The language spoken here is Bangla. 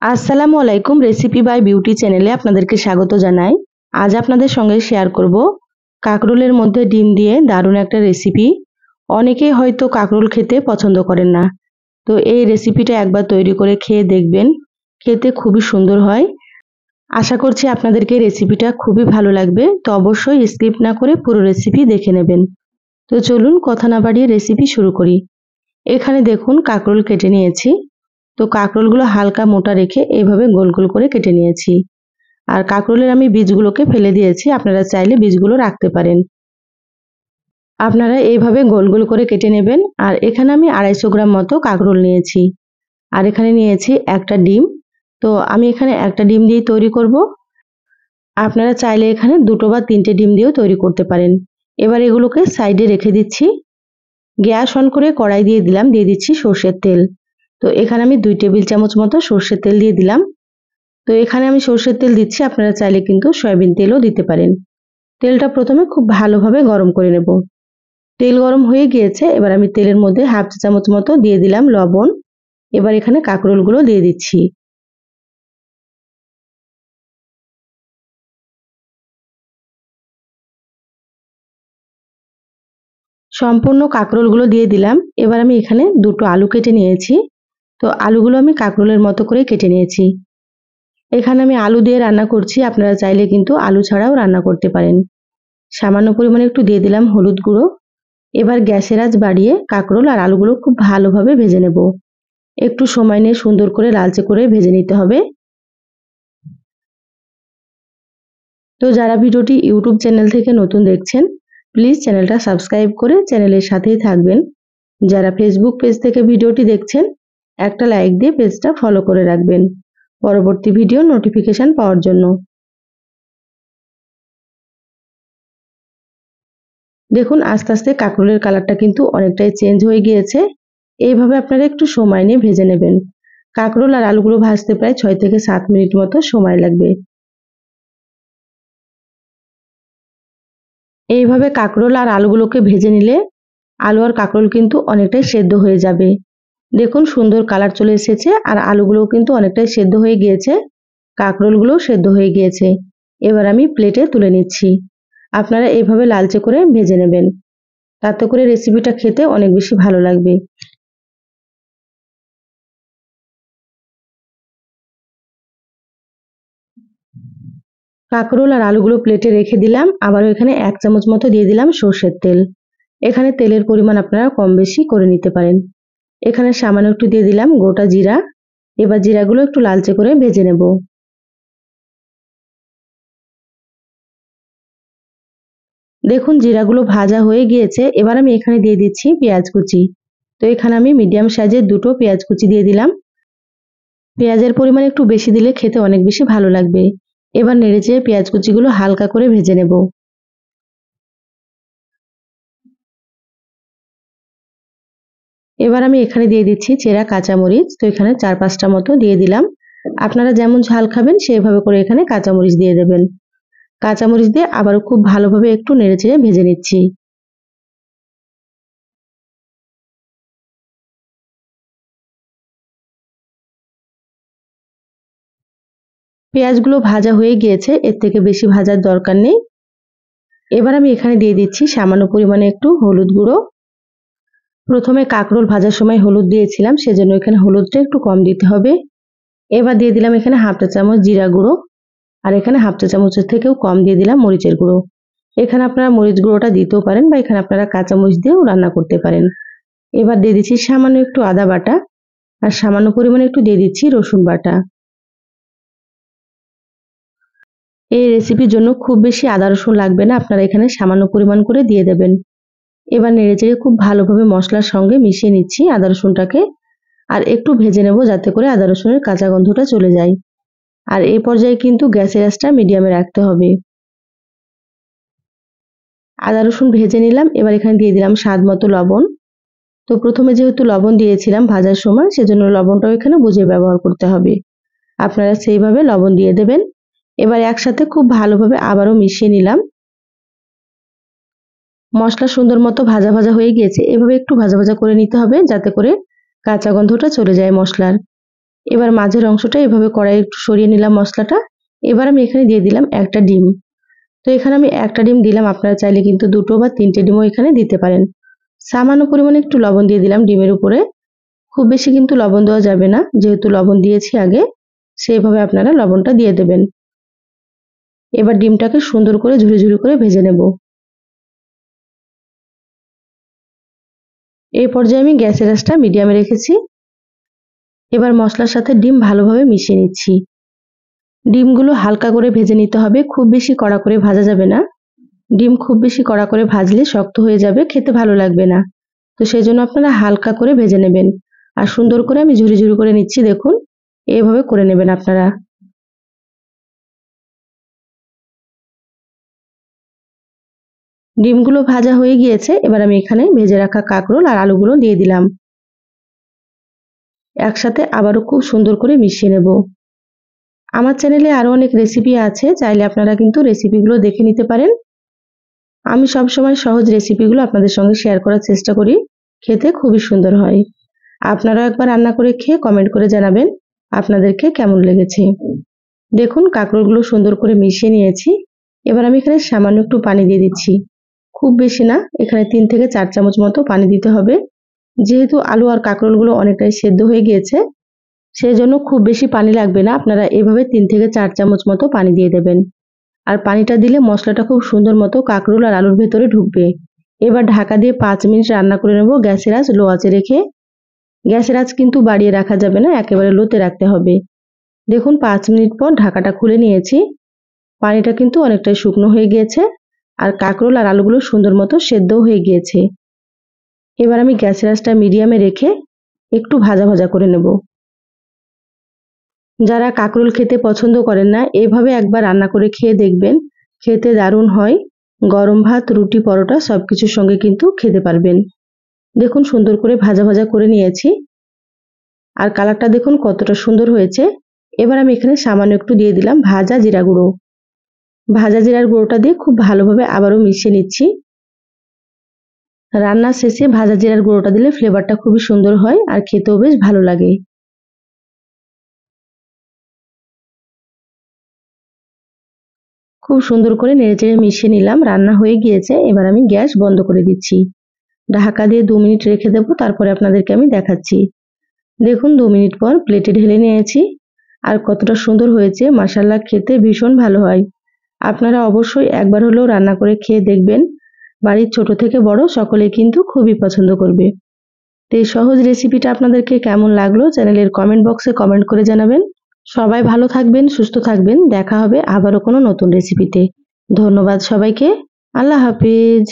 আসসালামু আলাইকুম, রেসিপি বাই বিউটি চ্যানেলে আপনাদেরকে স্বাগত জানাই। আজ আপনাদের সঙ্গে শেয়ার করব কাঁকরোলের মধ্যে ডিম দিয়ে দারুণ একটা রেসিপি। অনেকেই হয়তো কাঁকরোল খেতে পছন্দ করেন না, তো এই রেসিপিটা একবার তৈরি করে খেয়ে দেখবেন, খেতে খুবই সুন্দর হয়। আশা করছি আপনাদেরকে রেসিপিটা খুবই ভালো লাগবে, তো অবশ্যই স্কিপ না করে পুরো রেসিপি দেখে নেবেন। তো চলুন কথা না বাড়িয়ে রেসিপি শুরু করি। এখানে দেখুন কাঁকরোল কেটে নিয়েছি। তো কাঁকরোলগুলো হালকা মোটা রেখে এইভাবে গোল গোল করে কেটে নিয়েছি। আর কাঁকরোলের আমি বীজগুলোকে ফেলে দিয়েছি, আপনারা চাইলে বীজগুলো রাখতে পারেন। আপনারা এইভাবে গোল গোল করে কেটে নেবেন। আর এখানে আমি 250 গ্রাম মতো কাঁকরোল নিয়েছি। আর এখানে নিয়েছি একটা ডিম। তো আমি এখানে একটা ডিম দিয়ে তৈরি করব। আপনারা চাইলে এখানে দুটো বা তিনটে ডিম দিয়েও তৈরি করতে পারেন। এবার এগুলোকে সাইডে রেখে দিচ্ছি। গ্যাস অন করে কড়াই দিয়ে দিলাম, দিয়ে দিচ্ছি সর্ষের তেল। তো এখানে আমি 2 টেবিল চামচ মতো সর্ষের তেল দিয়ে দিলাম। তো এখানে আমি সর্ষের তেল দিচ্ছি, আপনারা চাইলে কিন্তু সয়াবিন তেলও দিতে পারেন। তেলটা প্রথমে খুব ভালোভাবে গরম করে নেব। তেল গরম হয়ে গিয়েছে, এবার আমি তেলের মধ্যে হাফ চা চামচ মতো দিয়ে দিলাম লবণ। এবার এখানে কাঁকরোলগুলো দিয়ে দিচ্ছি। সম্পূর্ণ কাঁকরোলগুলো দিয়ে দিলাম। এবার আমি এখানে দুটো আলু কেটে নিয়েছি। তো আলুগুলো আমি কাঁকরোলের মতো করে কেটে নিয়েছি। এখানে আমি আলু দিয়ে রান্না করছি, আপনারা চাইলে কিন্তু আলু ছাড়াও রান্না করতে পারেন। সামান্য পরিমাণে একটু দিয়ে দিলাম হলুদ গুঁড়ো। এবার গ্যাসের আঁচ বাড়িয়ে কাঁকরোল আর আলুগুলো খুব ভালোভাবে ভেজে নেব। একটু সময় নিয়ে সুন্দর করে লালচে করে ভেজে নিতে হবে। তো যারা ভিডিওটি ইউটিউব চ্যানেল থেকে নতুন দেখছেন, প্লিজ চ্যানেলটা সাবস্ক্রাইব করে চ্যানেলের সাথেই থাকবেন। যারা ফেসবুক পেজ থেকে ভিডিওটি দেখছেন, একটা লাইক দিয়ে পেজটা ফলো করে রাখবেন পরবর্তী ভিডিও নোটিফিকেশন পাওয়ার জন্য। দেখুন আস্তে আস্তে কাঁকরোলের কালারটা কিন্তু অনেকটাই চেঞ্জ হয়ে গিয়েছে। এইভাবে আপনারা একটু সময় নিয়ে ভেজে নেবেন। কাঁকরোল আর আলুগুলো ভাজতে প্রায় 6 থেকে 7 মিনিট মতো সময় লাগবে। এইভাবে কাঁকরোল আর আলুগুলোকে ভেজে নিলে আলু আর কাঁকরোল কিন্তু অনেকটাই সেদ্ধ হয়ে যাবে। দেখুন সুন্দর কালার চলে এসেছে, আর আলুগুলোও কিন্তু অনেকটাই সেদ্ধ হয়ে গিয়েছে, কাঁকরোলগুলোও সেদ্ধ হয়ে গিয়েছে। এবার আমি প্লেটে তুলে নিচ্ছি। আপনারা এইভাবে লালচে করে ভেজে নেবেন, তাতে করে রেসিপিটা খেতে অনেক বেশি ভালো লাগবে। কাঁকরোল আর আলুগুলো প্লেটে রেখে দিলাম। আবারও এখানে 1 চামচ মতো দিয়ে দিলাম সর্ষের তেল। এখানে তেলের পরিমাণ আপনারা কম বেশি করে নিতে পারেন। এখানে সামান্য একটু দিয়ে দিলাম গোটা জিরা। এবার জিরাগুলো একটু লালচে করে ভেজে নেব। দেখুন জিরাগুলো ভাজা হয়ে গিয়েছে, এবার আমি এখানে দিয়ে দিচ্ছি পেঁয়াজ কুচি। তো এখানে আমি মিডিয়াম সাইজের দুটো পেঁয়াজ কুচি দিয়ে দিলাম। পেঁয়াজের পরিমাণ একটু বেশি দিলে খেতে অনেক বেশি ভালো লাগবে। এবার নেড়েচেড়ে পেঁয়াজ কুচিগুলো হালকা করে ভেজে নেব। এবার আমি এখানে দিয়ে দিচ্ছি চেরা কাঁচামরিচ। তো এখানে 4-5টা মতো দিয়ে দিলাম। আপনারা যেমন ঝাল খাবেন সেইভাবে করে এখানে কাঁচামরিচ দিয়ে দেবেন। কাঁচামরিচ দিয়ে আবারও খুব ভালোভাবে একটু নেড়েচেড়ে ভেজে নিচ্ছি। পেঁয়াজগুলো ভাজা হয়ে গিয়েছে, এর থেকে বেশি ভাজার দরকার নেই। এবার আমি এখানে দিয়ে দিচ্ছি সামান্য পরিমাণে একটু হলুদ গুঁড়ো। প্রথমে কাঁকরোল ভাজার সময় হলুদ দিয়েছিলাম, সেজন্য এখানে হলুদটা একটু কম দিতে হবে। এবার দিয়ে দিলাম এখানে হাফ চা চামচ জিরা গুঁড়ো। আর এখানে হাফ চা চামচের থেকেও কম দিয়ে দিলাম মরিচের গুঁড়ো। এখানে আপনারা মরিচ গুঁড়োটা দিতেও পারেন, বা এখানে আপনারা কাঁচা মরিচ দিয়েও রান্না করতে পারেন। এবার দিয়ে দিচ্ছি সামান্য একটু আদা বাটা। আর সামান্য পরিমাণে একটু দিয়ে দিচ্ছি রসুন বাটা। এই রেসিপির জন্য খুব বেশি আদা রসুন লাগবে না, আপনারা এখানে সামান্য পরিমাণ করে দিয়ে দেবেন। এবার নেড়েচেড়ে খুব ভালোভাবে মশলার সঙ্গে মিশিয়ে নিচ্ছি আদা রসুনটাকে। আর একটু ভেজে নেব যাতে করে আদা রসুনের কাঁচা গন্ধটা চলে যায়। আর এই পর্যায়ে কিন্তু গ্যাসের আঁচটা মিডিয়ামে রাখতে হবে। আদা রসুন ভেজে নিলাম। এবার এখানে দিয়ে দিলাম স্বাদ মতো লবণ। তো প্রথমে যেহেতু লবণ দিয়েছিলাম ভাজার সময়, সেজন্য লবণটাও এখানে বুঝে ব্যবহার করতে হবে। আপনারা সেইভাবে লবণ দিয়ে দেবেন। এবার একসাথে খুব ভালোভাবে আবারও মিশিয়ে নিলাম। মশলা সুন্দর মতো ভাজা ভাজা হয়ে গিয়েছে, এভাবে একটু ভাজা ভাজা করে নিতে হবে যাতে করে কাঁচা গন্ধটা চলে যায় মশলার। এবার মাঝের অংশটা এভাবে কড়াইয়ে একটু সরিয়ে নিলাম মশলাটা। এবার আমি এখানে দিয়ে দিলাম একটা ডিম। তো এখানে আমি একটা ডিম দিলাম, আপনারা চাইলে কিন্তু 2টো বা 3টে ডিমও এখানে দিতে পারেন। সামান্য পরিমাণে একটু লবণ দিয়ে দিলাম ডিমের উপরে। খুব বেশি কিন্তু লবণ দেওয়া যাবে না, যেহেতু লবণ দিয়েছি আগে, সেইভাবে আপনারা লবণটা দিয়ে দেবেন। এবার ডিমটাকে সুন্দর করে ঝুরি ঝুরি করে ভেজে নেব। এই পর্যায়ে আমি গ্যাসের আঁচটা মিডিয়ামে রেখেছি। এবার মশলার সাথে ডিম ভালোভাবে মিশিয়ে নিচ্ছি। ডিমগুলো হালকা করে ভেজে নিতে হবে, খুব বেশি কড়া করে ভাজা যাবে না। ডিম খুব বেশি কড়া করে ভাজলে শক্ত হয়ে যাবে, খেতে ভালো লাগবে না। তো সেই জন্য আপনারা হালকা করে ভেজে নেবেন। আর সুন্দর করে আমি ঝুরি ঝুরি করে নিচ্ছি, দেখুন এইভাবে করে নেবেন আপনারা। ডিমগুলো ভাজা হয়ে গিয়েছে। এবার আমি এখানে ভেজে রাখা কাঁকরোল আর আলুগুলো দিয়ে দিলাম। একসাথে আবারও খুব সুন্দর করে মিশিয়ে নেব। আমার চ্যানেলে আরো অনেক রেসিপি আছে, চাইলে আপনারা কিন্তু রেসিপিগুলো দেখে নিতে পারেন। আমি সবসময় সহজ রেসিপিগুলো আপনাদের সঙ্গে শেয়ার করার চেষ্টা করি, খেতে খুবই সুন্দর হয়। আপনারাও একবার রান্না করে খেয়ে কমেন্ট করে জানাবেন আপনাদেরকে কেমন লেগেছে। দেখুন কাঁকরোলগুলো সুন্দর করে মিশিয়ে নিয়েছি। এবার আমি এখানে সামান্য একটু পানি দিয়ে দিচ্ছি, খুব বেশি না, এখানে 3 থেকে 4 চামচ মতো পানি দিতে হবে। যেহেতু আলু আর কাঁকরোলগুলো অনেকটাই সেদ্ধ হয়ে গিয়েছে, সেই জন্য খুব বেশি পানি লাগবে না, আপনারা এভাবে 3 থেকে 4 চামচ মতো পানি দিয়ে দেবেন। আর পানিটা দিলে মশলাটা খুব সুন্দর মতো কাঁকরোল আর আলুর ভেতরে ঢুকবে। এবার ঢাকা দিয়ে 5 মিনিট রান্না করে নেব, গ্যাসের আঁচ লো আঁচে রেখে। গ্যাসের আঁচ কিন্তু বাড়িয়ে রাখা যাবে না, একেবারে লোতে রাখতে হবে। দেখুন 5 মিনিট পর ঢাকাটা খুলে নিয়েছি। পানিটা কিন্তু অনেকটাই শুকনো হয়ে গিয়েছে, আর কাঁকরোল আর আলুগুলো সুন্দর মতো সেদ্ধও হয়ে গিয়েছে। এবার আমি গ্যাসের আঁচটা মিডিয়ামে রেখে একটু ভাজা ভাজা করে নেব। যারা কাঁকরোল খেতে পছন্দ করেন না, এভাবে একবার রান্না করে খেয়ে দেখবেন, খেতে দারুণ হয়। গরম ভাত, রুটি, পরোটা সবকিছুর সঙ্গে কিন্তু খেতে পারবেন। দেখুন সুন্দর করে ভাজা ভাজা করে নিয়েছি, আর কালারটা দেখুন কতটা সুন্দর হয়েছে। এবার আমি এখানে সামান্য একটু দিয়ে দিলাম ভাজা জিরা গুঁড়ো। ভাজা জিরার গুঁড়োটা দিয়ে খুব ভালোভাবে আবারও মিশিয়ে নিচ্ছি। রান্নার শেষে ভাজা জিরার গুঁড়োটা দিলে ফ্লেভারটা খুবই সুন্দর হয় আর খেতেও বেশ ভালো লাগে। খুব সুন্দর করে নেড়েচেড়ে মিশিয়ে নিলাম, রান্না হয়ে গিয়েছে। এবার আমি গ্যাস বন্ধ করে দিচ্ছি। ঢাকা দিয়ে 2 মিনিট রেখে দেবো, তারপরে আপনাদেরকে আমি দেখাচ্ছি। দেখুন 2 মিনিট পর প্লেটে ঢেলে নিয়েছি, আর কতটা সুন্দর হয়েছে, মাশাআল্লাহ, খেতে ভীষণ ভালো হয়। আপনারা অবশ্যই একবার হলেও রান্না করে খেয়ে দেখবেন, বাড়ির ছোট থেকে বড় সকলেই কিন্তু খুবই পছন্দ করবে। তো এই সহজ রেসিপিটা আপনাদেরকে কেমন লাগলো চ্যানেলের কমেন্ট বক্সে কমেন্ট করে জানাবেন। সবাই ভালো থাকবেন, সুস্থ থাকবেন, দেখা হবে আবারও কোনো নতুন রেসিপিতে। ধন্যবাদ সবাইকে। আল্লাহ হাফিজ।